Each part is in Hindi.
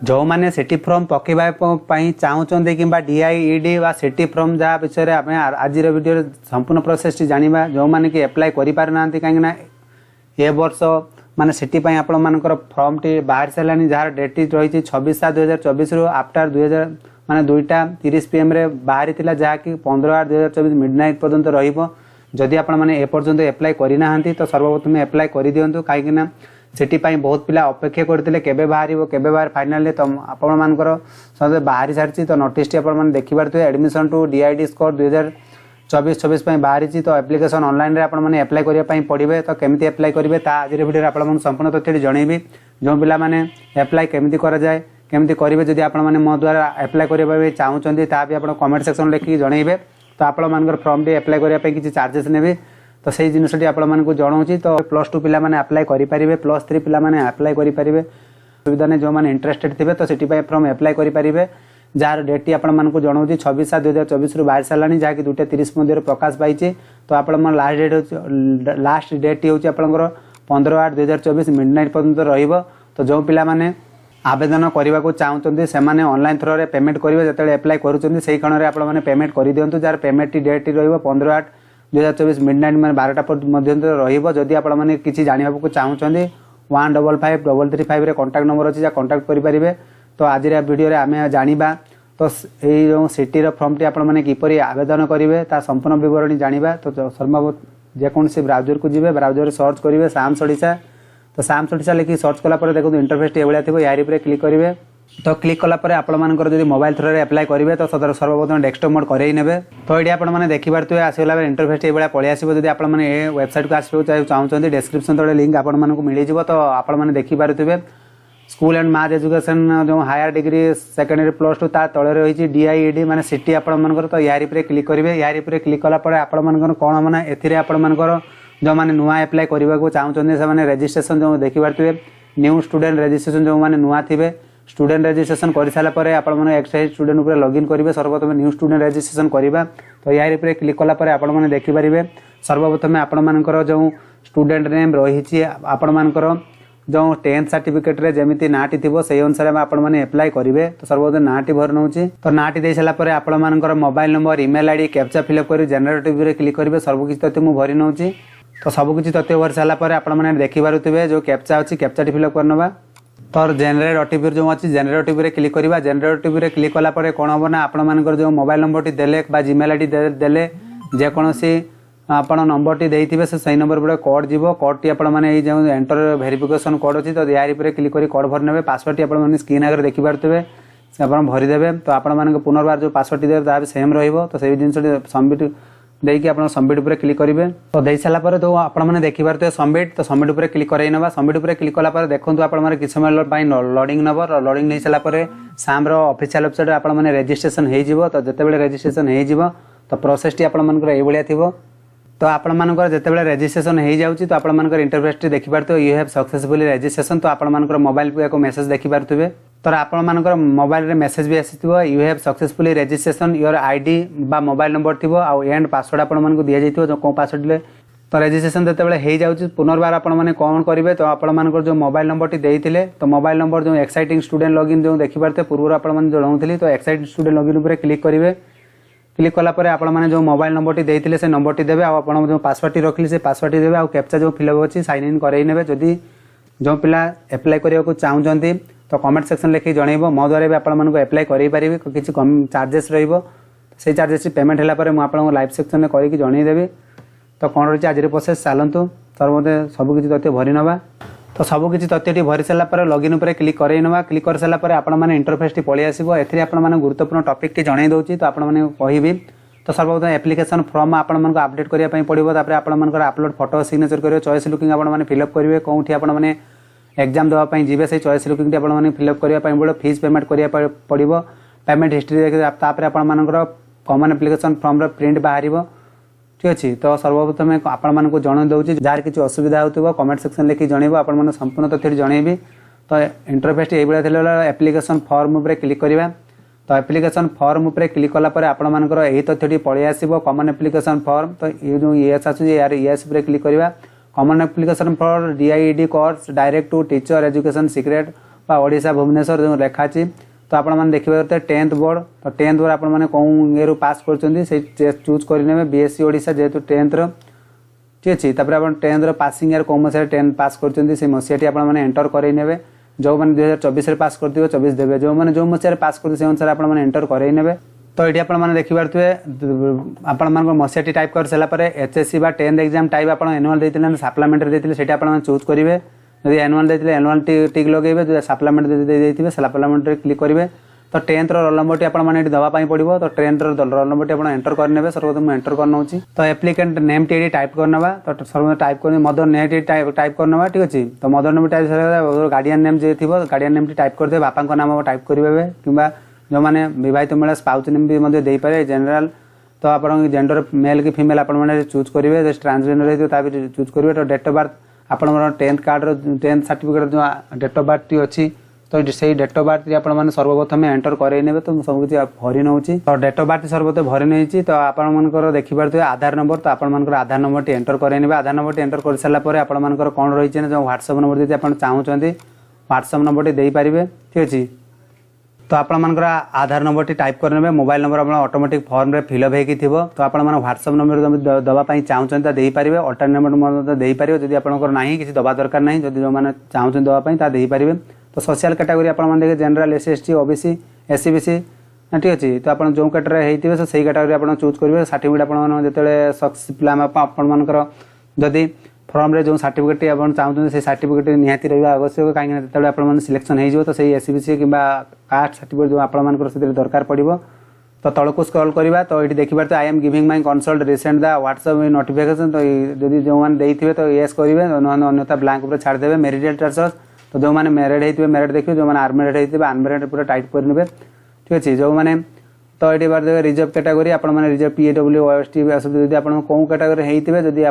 जो मैंने सिटी फॉर्म पकड़ाई चाहते कि डीआईईडी वा सिटी फॉर्म जहाँ विषय आम आज वीडियो संपूर्ण प्रोसेस जाना जो मैंने कि एप्लाय करना कहीं ए वर्ष माने सिटी आपण मानकर फॉर्म टी बाहर सारा जहाँ डेट रही 26/7/2024 रु आफ्टर 2000 माने 2:30 PM रे बाहरी थिला जहाँकि 15/8/2024 मिडनाइट पर्यंत रही आपण मैंने एपर्यंत एप्लाय करना तो सर्वप्रथम एप्लाय कर दिंतु कहीं सिटी बहुत पिला अपेक्षा करते केबे बाहर फाइनल तो आपण मानकर सब बाहरी सारी तो नोटिस आप देखिपारे एडमिशन टू डीआईडी स्कोर 2024-26 बाहरी तो एप्लिकेशन ऑनलाइन रे मैंने एप्लाय करने पड़े तो केमी एप्लाय करेंगे आज वीडियो आप संपूर्ण तथ्य जनइबी जो पिला माने एप्लाय केमी कराए केमी करेंगे जदि आप मो द्वारा एप्लाय करने चाहते ता भी आप कमेंट सेक्शन लिखिक जनइबे तो आपण मानकर फॉर्म टी एप्लाय करने किसी चार्जेस ने तो सही जिनटी आपको जनाऊँगी तो +2 पिला माने अप्लाई करेंगे +3 पिला माने अप्लाई करेंगे सुविधा ने जो मैंने इंटरेस्टेड थे तो सिटी फॉर्म एप्लाई करेंगे जार डेट आपको जनाऊँगी 26/7/2024 रु बाहर सारा जहाँकि 2:30 मध्य प्रकाश पाई तो आप लास्ट डेट हूँ आपंकर 15/8/2024 मिडनाइट पर्यंत रही तो जो पिला माने आवेदन करने को चाहते से ऑनलाइन थ्रो रे पेमेंट करेंगे जो एप्लाय करुँच क्षण में आपने पेमेंट कर दिंतु जार पेमेंट डेट रही 15/8/2024 मिडनाइट मैं 12टा मध्य रही आप किसी जानवा चाहते 15553335 कॉन्टैक्ट नंबर अच्छी जहाँ कॉन्टैक्ट करेंगे तो आज वीडियो रे आमे जानिबा तो यही जो सिटी फॉर्म टी आपने किपरि आवेदन करेंगे ता संपूर्ण विवरणी जानिबा तो सर्वप्रथम जेकोसी ब्राउजर को जीवे ब्राउजर सर्च करेंगे साम्स ओडिशा तो साम्स ओडिशा लिखि सर्च कला देखो इंटरफेस ये थी यार क्लिक करेंगे तो क्लिक कलापर आपर जो मोबाइल थ्रो एप्लाय करेंगे तो सर्वप्रथम डेस्कटॉप मोड कर ने तो ये आपने देखिपे आसगला इंटरफेस ये पलि आसो जब आपने वेबसाइट को आसो चाहते डिस्क्रिप्शन तले लिंक आपको मिल जाव तो आपने देखिपे स्कूल एंड मास एजुकेशन जो हायर डिग्री सेकेंडरी +2 ता तले रही डीआईईडी माने सिटी आपर तो यार क्लिक करेंगे यार क्लिक कलापर आपर कौन माना एपर जो मैंने नुआ एप्लाय करने को चाहते से रेजिस्ट्रेशन जो देखिपे न्यू स्टूडेंट रेजिस्ट्रेशन जो मैंने नुआ थे स्टूडेंट रेजिस्ट्रेशन कर सारापर आपने एक्साइज स्टूडेंट उपर लॉगिन करेंगे सर्वप्रथम न्यू स्टूडेंट रेजिस्ट्रेशन करवा तो यार क्लिक कलापर आपने देखिपारे सर्वप्रथम आपर जो स्टूडेंट नेम रही आपर जो 10th सर्टिफिकेट रे जमी नाटी थी से अनुसार आपने एप्लाय करेंगे तो सर्वप्रथम नाटी भर नौ तो नाटी दे सारापर आपर mobile number email ID captcha fill up कर जेनेरेटिव क्लिक करेंगे सबकि तथ्य मुझे भरी नौ तो सबकि तथ्य भरी सारापर आपने देखिपे जो कैप्चा अच्छी कैप्चा फिलअप करना तो जेनेरेट ओटीपी जो अच्छी जेनेरेट ओटीपी क्लिक करवा जेनेरेट ओटीपी क्लिक कलापर कौन हम ना आपण जो मोबाइल नंबर टी देले बा जीमेल आईडी देले जेकोसी आपण नंबर टी देइथिबे से सही नंबर पर कोड जीवो कोड टी आपण माने जो एंटर वेरिफिकेशन कोड अच्छी तो यार क्लिक कर कोड भर ने पासवर्ड टी आपण स्क्रीन आगे देखिपे आप भरीदे तो आपण पुनर्बार जो पासवर्ड टी देवे ता सेम रहिबो तो से जिन सबमिट देखिए आप सबमिट उपर क्लिक करेंगे तो दे सारापर तो आपने देखिपे सबमिट तो सबमिट उपर क्लिक करवा सबमिट उपर क्लिक कलापर देखो आप किस समय लोडिंग नब लोडिंग नहीं सारापर साम ऑफिशियल वेबसाइट आपने रेजिस्ट्रेशन हो तो जितेबाला रेजिस्ट्रेशन हो तो प्रोसेस टी आपर ये थी तो आपर जितेबाला रेजिस्ट्रेशन हो जाऊँगी तो आपर इंटरफेस टी देखिपारे यू हैव सक्सेसफुली रेजिस्ट्रेशन तो आपर मोबाइल को एक मेसेज देखिपारे तो आपर मोबाइल रे मेसेज भी आसीथिबो you have successfully registration your ID बा मोबाइल नंबर थी आउ एंड पासवर्ड आपको दि जाइथिबो जो कौन पासवर्ड तो रेजिस्ट्रेशन जितेबाला हो जाऊँगी पुनर्बार आपने कौन करेंगे तो आपर जो मोबाइल नंबर टी देइथिले तो मोबाइल नंबर जो एक्साइटिंग स्टूडेंट लॉगिन जो देखिपारे पूर्व आपने जनाऊली तो एक्साइटिंग स्टूडेंट लॉगिन उपर क्लिक करेंगे क्लिक कलापर आपने जो मोबाइल नंबर टी देइथिले से नंबर टी देवे आप जो पासवर्ड टी रखिले से पासवर्ड टी देवे आ कैप्चा जो फिलअप अच्छी साइन इन करई नेबे जदि जो पिला एप्लाय करने को चाहते तो कमेंट सेक्शन लिखिक जनइब मो द्वारा भी आपको एप्लाय करेंगे किसी कम चार्जेस रही चार्जेस पेमेंट है मुझे लाइव सेक्शन में करके जनईदेवी तो कौन रही आज प्रोसेस चलतु सर मत सबकि तथ्य भरी नवा तो सबकि तथ्य भरी सारापर लॉगिन उपर क्लिक करवा क्लिक कर सारापर आपने इंटरफेस टी पलि आसो ए गुरुत्वपूर्ण टॉपिक टी जनई दूसरी तो आपने कहबी तो सर्वप्रथम एप्लिकेशन फॉर्म आपको अपडेट करने पड़ो आपंकर अपलोड फोटो सिग्नेचर करेंगे चॉइस लुकिंग आपने फिलअप करेंगे कौटी आपने एग्जाम देवाई जी से चॉइस लुकिंग टी आपने फिलअप करने पड़ो फीस पेमेंट करा पड़ो पेमेंट हिस्ट्री देखिए आपर कॉमन एप्लिकेशन फॉर्म प्रिंट बाहर ठीक अच्छे तो सर्वप्रथम आपको जन दूसरी जार किसी असुविधा हो कमेंट सेक्शन लिखिक जनइब आप संपूर्ण तथ्य जनइबी तो इंटरफेस ये एप्लिकेशन फॉर्म उपर क्लिक करवा तो एप्लिकेशन फॉर्म उपर क्लिक कलापर आपर यही तथ्य पलि आसो कॉमन एप्लिकेशन फॉर्म तो ये जो येस आस येस क्लिक करवा common application for DIED course direct to teacher education secret Odisha Bhubaneswar जो लेखा अच्छी तो आपण मैंने देखिए 10th बोर्ड तो 10th बोर्ड आपण मैंने कौन ये पास कर चूज करेंगे बीएससी ओडिशा जेहेतु 10th ठीक अच्छे तापर आप 10th पासिंग ईयर कौ मसीह 10 पास कर मसीहाटी आपने एंटर करे जो मैंने 2024 पास कर 24 देवे जो मैंने जो मसीह पास कर से अनुसार आपने एंटर करे तो ये आपने देखिपे आपण मसीहाटी टाइप कर सारापर एचएससी 10th एग्जाम टाइप आप एनुअल देते सप्लीमेंटारी देते हैं आप चूज करेंगे जब एनुअल देते एनुअल टिक लगे जो सप्लीमेंट देते सप्लीमेंट क्लिक करेंगे तो 10th रोल नंबर आपने दवाई पड़ो तो 10th रोल नंबर आप एंटर करने सर्वप्रथम एंटर करना तो एप्लिकेंट नेम टी टाइप करना तो सर्वप्रथम टाइप कर मदर नेम टाइप करना ठीक अच्छे तो mother name type guardian name जी थी गार्डियन नेम टाइप करदे बापा नाम टाइप करेंगे कि जो मैंने विवाहित महिला स्पाउस नेम भी देपारे जेनेल तो आप जेंडर मेल कि फीमेल आपने चूज करेंगे ट्रांसजेंडर होती चूज करेंगे तो डेट ऑफ बर्थ आप 10th कार्ड 10th सर्टिफिकेट जो डेट ऑफ बर्थ टी अच्छी तो से डेट ऑफ बर्थ आपने सर्वप्रथम एंटर करे तो सब किसी भरी नौ तो डेट ऑफ बर्थ सर्वप्रथम भरी नहीं तो आपर देखिपे आधार नंबर तो आपर आधार नंबर टी एंटर करे आधार नंबर टी एंटर कर सारापर आपर कौन रही जो व्हाट्सएप नंबर जब आप चाहते व्हाट्सएप नंबर टी दे पारे ठीक अच्छे तो आपर आधार नंबर टी टाइप करेंगे मोबाइल नंबर आप ऑटोमेटिक फॉर्म रे फिलअप हो तो आप व्हाट्सएप नंबर दवाई चाहते तो देपारे अल्टरनेट नंबर देपारे जब आपंकर ना किसी दबा दरकार ना जब जो मैंने चाहते दवाई देपारे तो सोशल कैटेगरी आपने देखे general S S T OBC SC BC ठीक अच्छे तो आप जो कैटेगरी होते से कैटेगरी आप चूज करेंगे सर्टिफिकेट आपते सक्सेस पिलापर जदि फॉर्म रे जो सर्टिफिकेट आप चाहते से सर्टिफिकेट निहाती रहा आवश्यक कहीं आप सिलेक्शन हो तो सही एससी बीसी कि कास्ट सर्टिफिकेट जो आपर दरकार पड़ो तो तौक स्क्रॉल करवा तो ये देखिए तो I am giving my consult recent the WhatsApp notification तो जब जो मैंने देते तो येस करेंगे अन्यथा ब्लैंक पर छाड़देवे मेरिटल चार्जेस तो जो मैंने मेरिड होते मेरिड देखिए जो मैंने अनमेरिड होते अनमेरिड पूरा टाइप करेंगे ठीक अच्छे जो मैंने तो ये बार देखे रिजर्व कैटेगरी आपने रिजर्व पीएडब्ल्यू ओएसटी जब आप कौन कैटेगरी होते जब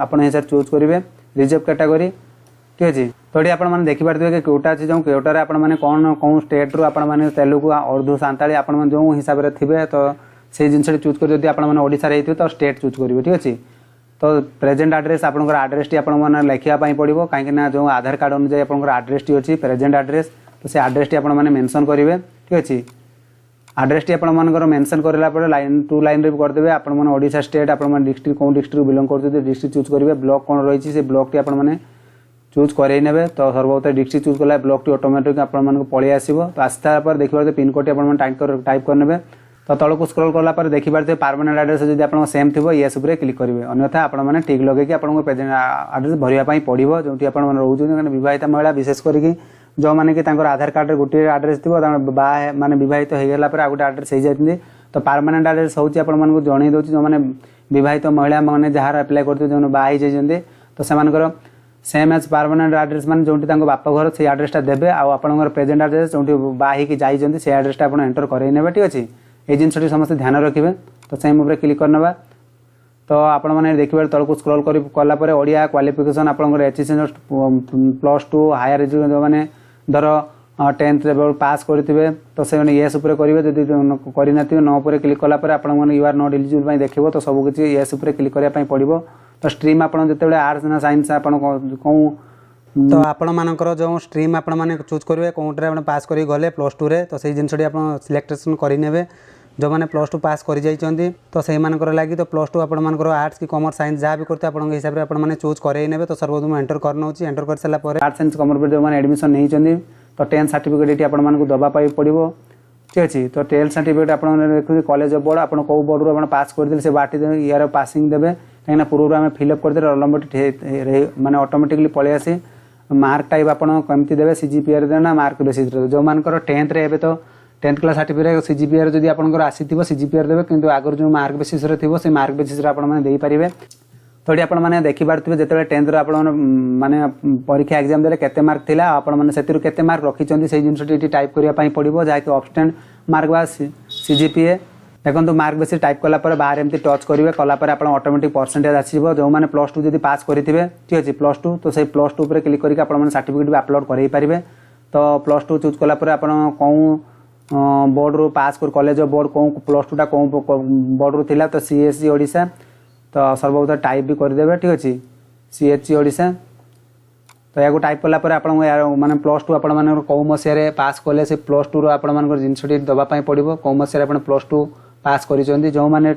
आप हिसाब चूज करेंगे रिजर्व कैटेगरी ठीक अच्छे तो ये आपने देखिपे कि कोटा अच्छे जो कोटार आपने कौन कौन स्टेट रू आपने तेलुगु उर्दू सांताली आप जो हिसाब से थे तो से जिन चूज कर जब आपने ओडिशा होते तो स्टेट चूज करेंगे ठीक अच्छे तो प्रेजेंट एड्रेस आपंकर आड्रेस टी आपने लिखापी पड़ो कहीं जो आधार कार्ड अनुसार आपंकर आड्रेस टी अच्छी प्रेजेंट आड्रेस तो से आड्रेस टी आपने मेंशन करेंगे ठीक अच्छे आड्रेस टी आपंकर मेंशन कराला लाइन 2 लाइन रे करदे आपने ओडिशा स्टेट आप डिस्ट्रिक्ट कौन डिस्ट्रिक्ट बिलोंग करते डिस्ट्रिक्ट चूज करेंगे ब्लॉक कौन रही से ब्लॉक टी आपने चूज करे तो सर्वप्रथम डिस्ट्रिक्ट चूज कला ब्लॉक टी ऑटोमेटिक आपको पलि आसो तो आसार देखिए पिनकोड टी आप टाइप करेंगे तो तौक स्क्रॉल कलापर देखिपे परमानेंट एड्रेस जब आप सेम थी येस उपर क्लिक करेंगे अन्यथा आपने टिक लगे आपको प्रेजेंट एड्रेस भरवाई पड़ो जो रोच बहुत महिला विशेष करके जो मैंने कि आधार कार्ड गोटे आड्रेस थी माने बहुत होगा गोटे आड्रेस हो जाती तो परमानेंट आड्रेस हूँ आपको जन दूसरी जो मैंने बहुत महिला मैंने जार अप्लाई करते जो बाई तो से सेम एज परमानेंट आड्रेस मैंने जो बाप घर से आड्रेसटा देवे आपर प्रेजेंट आड्रेस जो बाई जाइए से आड्रेसटा आप एंटर करे ठीक अच्छे ये जिनटी समस्त ध्यान रखिए तो सेम उपर क्लिक करना तो आपने देखिए तौक स्क्रॉल कलापर ओडिया क्वालिफिकेशन आपंकर एचएससी +2 हायर एजुकेशन जो मैंने धर 10th लेवल पास करेंगे तो से येस उपर करेंगे जब करना न पर क्लिक कलापर आपने यू आर नॉट एलिजिबल देखिए तो सबकि येस उपर क्लिक करने पड़ो तो स्ट्रीम आप जो आर्ट्स ना साइंस आप कौन तो आपण मानकर जो स्ट्रीम आपण माने चूज करेंगे कौटे आप पास कर गले +2 रे तो से जिनटी आप सिलेक्टेशन करेंगे जो मैंने +2 पास कर जाइए तो से लगी तो +2 आपर आर्ट्स की कॉमर्स साइंस जहाँ भी करते हैं हिसाब से आपने चूज करे तो सर्वप्रथम एंटर करना एंटर कर सारापर आर्ट्स साइंस कॉमर्स जो मैंने एडमिशन नहीं तो 10th सर्टिफिकेट ये आपको दवाई पड़ो ठीक अच्छे तो 10th सर्टिफिकेट आप देखिए कॉलेज ऑफ बोर्ड आप कौ बोर्ड रू पास करदे से बाटी ईयर पासिंग देवे कहीं पूर्व आम फिलअप करदे रोल नंबर मैंने ऑटोमेटिकली पलि आसे मार्क टाइप आपमती देवे सीजीपीआर देना मार्क बेसिस जो मानकर 10th रे तो 10th क्लास सर्टिफिकेट सीजीपीआर जब आपंकर आसी सीजीपीआर देवे कि आगर जो मार्क बेसिस थी से मार्क बेसिस आपने तो ये आपने देखिपे जो 10th आप माने परीक्षा एग्जाम देले केते मार्क थिला आपने से केते मार्क रखिंट से जिनटी टाइप करने पड़ो जहाँकि अबस्टेंट मार्क बा सीजीपीए देखो मार्क बेसिस टाइप कलापर बाहर एमती टच करेंगे कलापर आप ऑटोमेटिक परसेंटेज आसो जो मैंने +2 जब पास करेंगे ठीक अच्छे +2 तो से +2 पर क्लिक करके आप सर्टिफिकेट भी अपलोड करेंगे तो +2 चूज कलापर आप कौन बोर्ड रू पास कर कॉलेज ऑफ बोर्ड कौन +2 कौन बोर्ड रू थिला तो सीएससी ओडिशा तो सर्वप्रथम टाइप भी करदे ठीक अच्छे सीएचसी ओडिशा तो या टाइप कलापर आप मैंने +2 आप कौ मसीह पास कले से +2 आप जिनटी दवाई पड़ो कौ मसीह आप +2 पास कर जो मैंने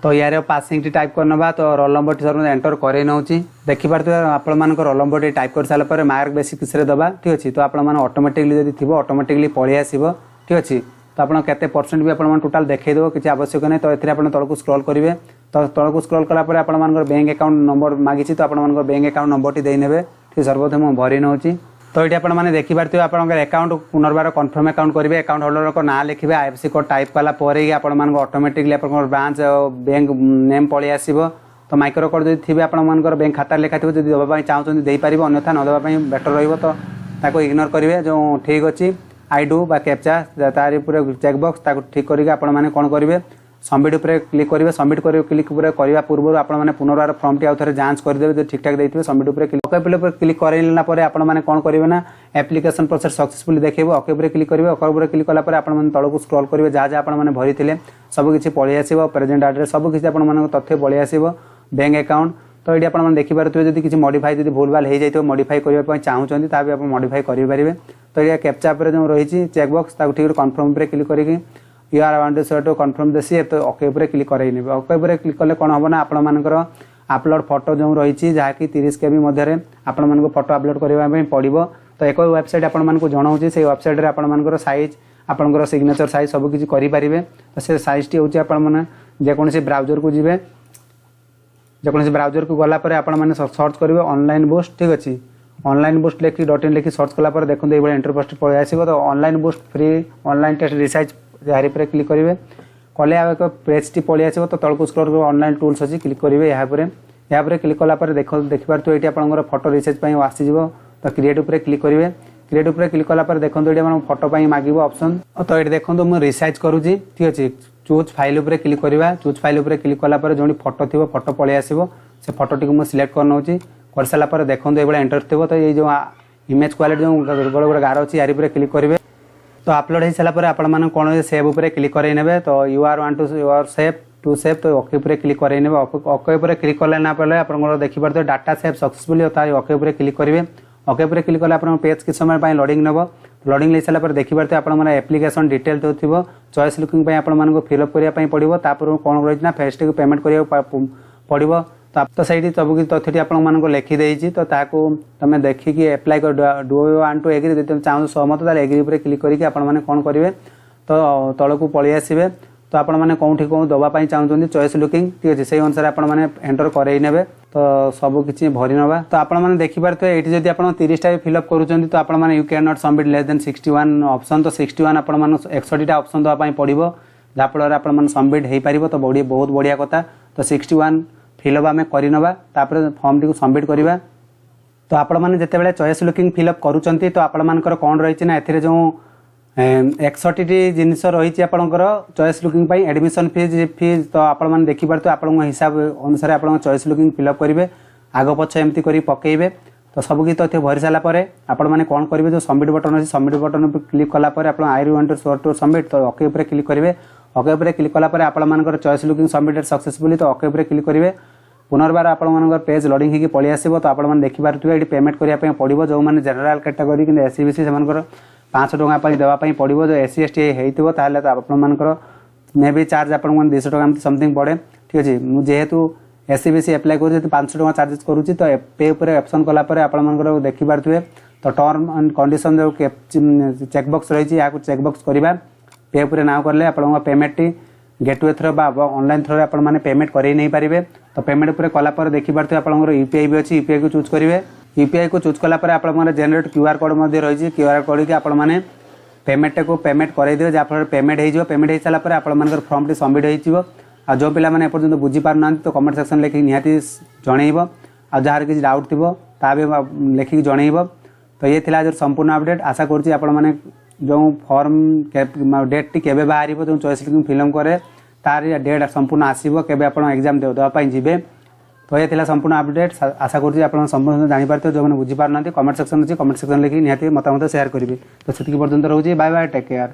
तो यार पासिंग टी टाइप करना तो roll number T sir enter करे नौ देखिपे आप रोल नंबर टी टाइप कर सारापर मार्क बेसी किसी दबा ठीक अच्छे तो आप ऑटोमेटिकली जब थी ऑटोमेटिकली पलि आसो ठीक अच्छे तो आप केते परसेंट भी आप टोटाल देखो किसी आवश्यक नहीं तो ये तौक स्क्रॉल करेंगे तो तौक स्क्रॉल कलापर आप बैंक अकाउंट नंबर मागी तो आप बैंक अकाउंट नंबर टी देने ठीक सर्वप्रथम भरी नौ तो ये आपने देखिपे आप अकाउंट पुनर्बार कन्फर्म अकाउंट करेंगे अकाउंट होल्डर को ना लिखे IFSC कोड टाइप कलापर ही आप ऑटोमेटिकली आप ब्रांच बैंक नेम पलि आसो तो माइक्रो कोड जो थी आप बैंक खाता लिखा थी जब दवाई चाहते देपारे अन्यथा न देवाई बेटर रहा इग्नोर करेंगे जो ठीक अच्छे आई डू बा कैप्चा तार चेकबक्स ठीक करके आप कौन करेंगे सबमिट उपर क्लिक करेंगे सबमिट क्लिक करने पूर्व आप पुनर्बार फॉर्म टी आउ थे जांच करदे जो ठीक ठाक देते सबमिट उपर क्लिक करला आप कौन करेंगे ना एप्लिकेशन प्रोसेस सक्सेसफुल देखे ओके उपर क्लिक करेंगे ओके उपर क्लिक कलापर आप तौक स्क्रॉल करेंगे जहाँ जहाँ आप भरी थे सबकि पलि आसो प्रेजेंट एड्रेस सबकि आप तथ्य पलि आसो बैंक अकाउंट तो ये आप देखिपे जब किसी मॉडिफाई जब भूल भाल हो जाए मॉडिफाई करने चाहते ता भी आप मॉडिफाई करेंगे तो ये कैप्चा पर जो रही चेकबक्स ठीक कन्फर्म पर क्लिक करके you are want to confirm the C तो ओके उपर क्लिक कराइने ओके उपर क्लिक कले कौन हम ना आपर अपलोड फोटो जो रही जहाँकि 30 KB मध्य आपण फोटो अपलोड करने पड़ो तो एक वेबसाइट आपको जनाऊँ से वेबसाइट आपर साइज आपंकर सिग्नेचर साइज सबकि करेंगे तो से साइज टी हूँ आपसी ब्राउजर को जी जेकोसी ब्राउजर को गलापर आपने सर्च करेंगे ऑनलाइन बूस्ट ठीक अच्छे ऑनलाइन बूस्ट लिखी .in लिखी सर्च कलापर देखो ये इंटरपोस्ट पलि आसो तो online boost free online test research यार पर क्लिक करेंगे कले एक पेज टी पलि आसो तो तौक स्क्रॉल कर ऑनलाइन टूल्स अच्छी क्लिक करेंगे यहाँ क्लिक कलापर देखिपार ये आप फोटो रिसर्च आसीज तो क्रिएट उपर क्लिक करेंगे क्रिएट उपर क्लिक कलापर देखो ये फोटो मांगे ऑप्शन तो ये देखो मुझे रिसर्च करुँची ठीक अच्छे चूज फाइल उपर क्लिक करवा चूज फाइल उपर क्लिक कलापर जो फोटो थी फोटो पलि आसो से फोटो टी मुझे सिलेक्ट कर नौ कर सारापर देखो ये इंटर थी तो ये जो इमेज क्वालिटी जो गोटे गोटे गार अच्छी यार पर क्लिक करेंगे तो अपलोड हो सारापर आप कौन सेव उपर क्लिक करे तो you are want to save तो ओके उपर क्लिक करे ओके उपर क्लिक कले ना पड़े आप देखिपे डाटा सेव सक्सेसफुल ओके उपर क्लिक करेंगे ओके उपर क्लिक कले आप पेज किस समय लोडिंग नब लोडिंग ले सारापर देखिपे आप एप्लिकेशन डिटेल जो थी चॉइस लुकिंग आपको फिलअप करने पड़ो तापर कौन रही फेस टी पेमेंट करा पड़ो तो सही सबकि तथ्य आपको लिखिदे तो तुम देखिकी एप्लाई कर डू वांट टू एग्री जो चाहूँ सहमत एग्री उपर क्लिक करके आपने कौन करेंगे तो तौक पलि आसवे तो आपने कौटी कौन दवाई चाहते चॉइस लुकिंग ठीक अच्छे से अनुसार आपने एंटर करे तो सबकि भरी नवा तो आपने देखिपे ये जब आप 30टा भी फिलअप करूँ तो आपने you can not submit less than 61 option तो 61 आप 61टा ऑप्शन दवाई पड़ो जहाँफल आप सबमिट हो पार तो बहुत बढ़िया कथा तो 61 फिलअप आम कर फॉर्म टी सबमिट करवा तो आपने जिते चॉइस लुकिंग फिलअप करुँच तो आपर कौन रही ना ए जो 61टी जिनस रही आपंकर चॉइस लुकिंग एडमिशन फीज तो आपने देखिपे आप हिसाब अनुसार आप चॉइस लुकिंग फिलअप करेंगे आग पछ एमती कर पकेबे तो सबकि तथ्य भरी सारापर आपने कौन करेंगे जो सबमिट बटन अच्छे सबमिट बटन पर क्लिक कलापर आप आई वांट टू सबमिट तो ओके उपर क्लिक करेंगे ओके उपर क्लिक कलापर आपर चॉइस लुकिंग सबमिटेड सक्सेसफुली तो ओके उपर क्लिक करेंगे पुनर्बार आप पेज लोडिंग होगी पलि आसो तो आपने देखिपे ये पेमेंट करने पड़ो जो मैंने जनरल कैटेगरी कि SC BC से 500 टଙ୍କା देवाई पड़ो जो SC ST हो आपर मे भी चार्ज आप 200 टଙ୍କା समथिंग पड़े ठीक अच्छे मुझेतु SC BC एप्लाई कर 500 टଙ୍କା चार्जेस करुँची तो पे उपर ऑप्शन कलापर आप देखिपे तो टर्म एंड कंडीशन जो चेकबक्स रही है चेकबक्स करवा पे उपर ना कले आप पेमेंट टी गेटवे थ्रो ऑनलाइन थ्रो आपने पेमेंट कर नहीं पारे तो पेमेंट उपर कलापर देखिपे आप UPI भी अच्छी UPI को चूज करेंगे UPI को चूज कलापर आप जेनेरेट QR कोड रही QR कोड की आपने पेमेंट को पेमेंट करदे जहाँफल पेमेंट हो सारापर आप फॉर्म टी सबमिट हो जो पाने एपर्तंत बुझीपार ना तो कमेंट सेक्शन लिखिक निहाती जनइब आ जार किसी डाउट थी ता भी लिखिक जनइब तो ये थी आज संपूर्ण अपडेट आशा करें जो फॉर्म डेट टी केबे बाहर जो चॉइस लुकिंग फिल्म करे तार डेट संपूर्ण आसो के एग्जाम देवाई जी तो ये संपूर्ण अपडेट आशा करूँ संपूर्ण जानीपारे जो मैंने बुझीपार ना कमेंट सेक्शन अच्छी कमेंट सेक्शन लिखिक निहाती मतामत शेयर करेंगे तो से पर्यंत रोचे बाय बाय टेक केयर।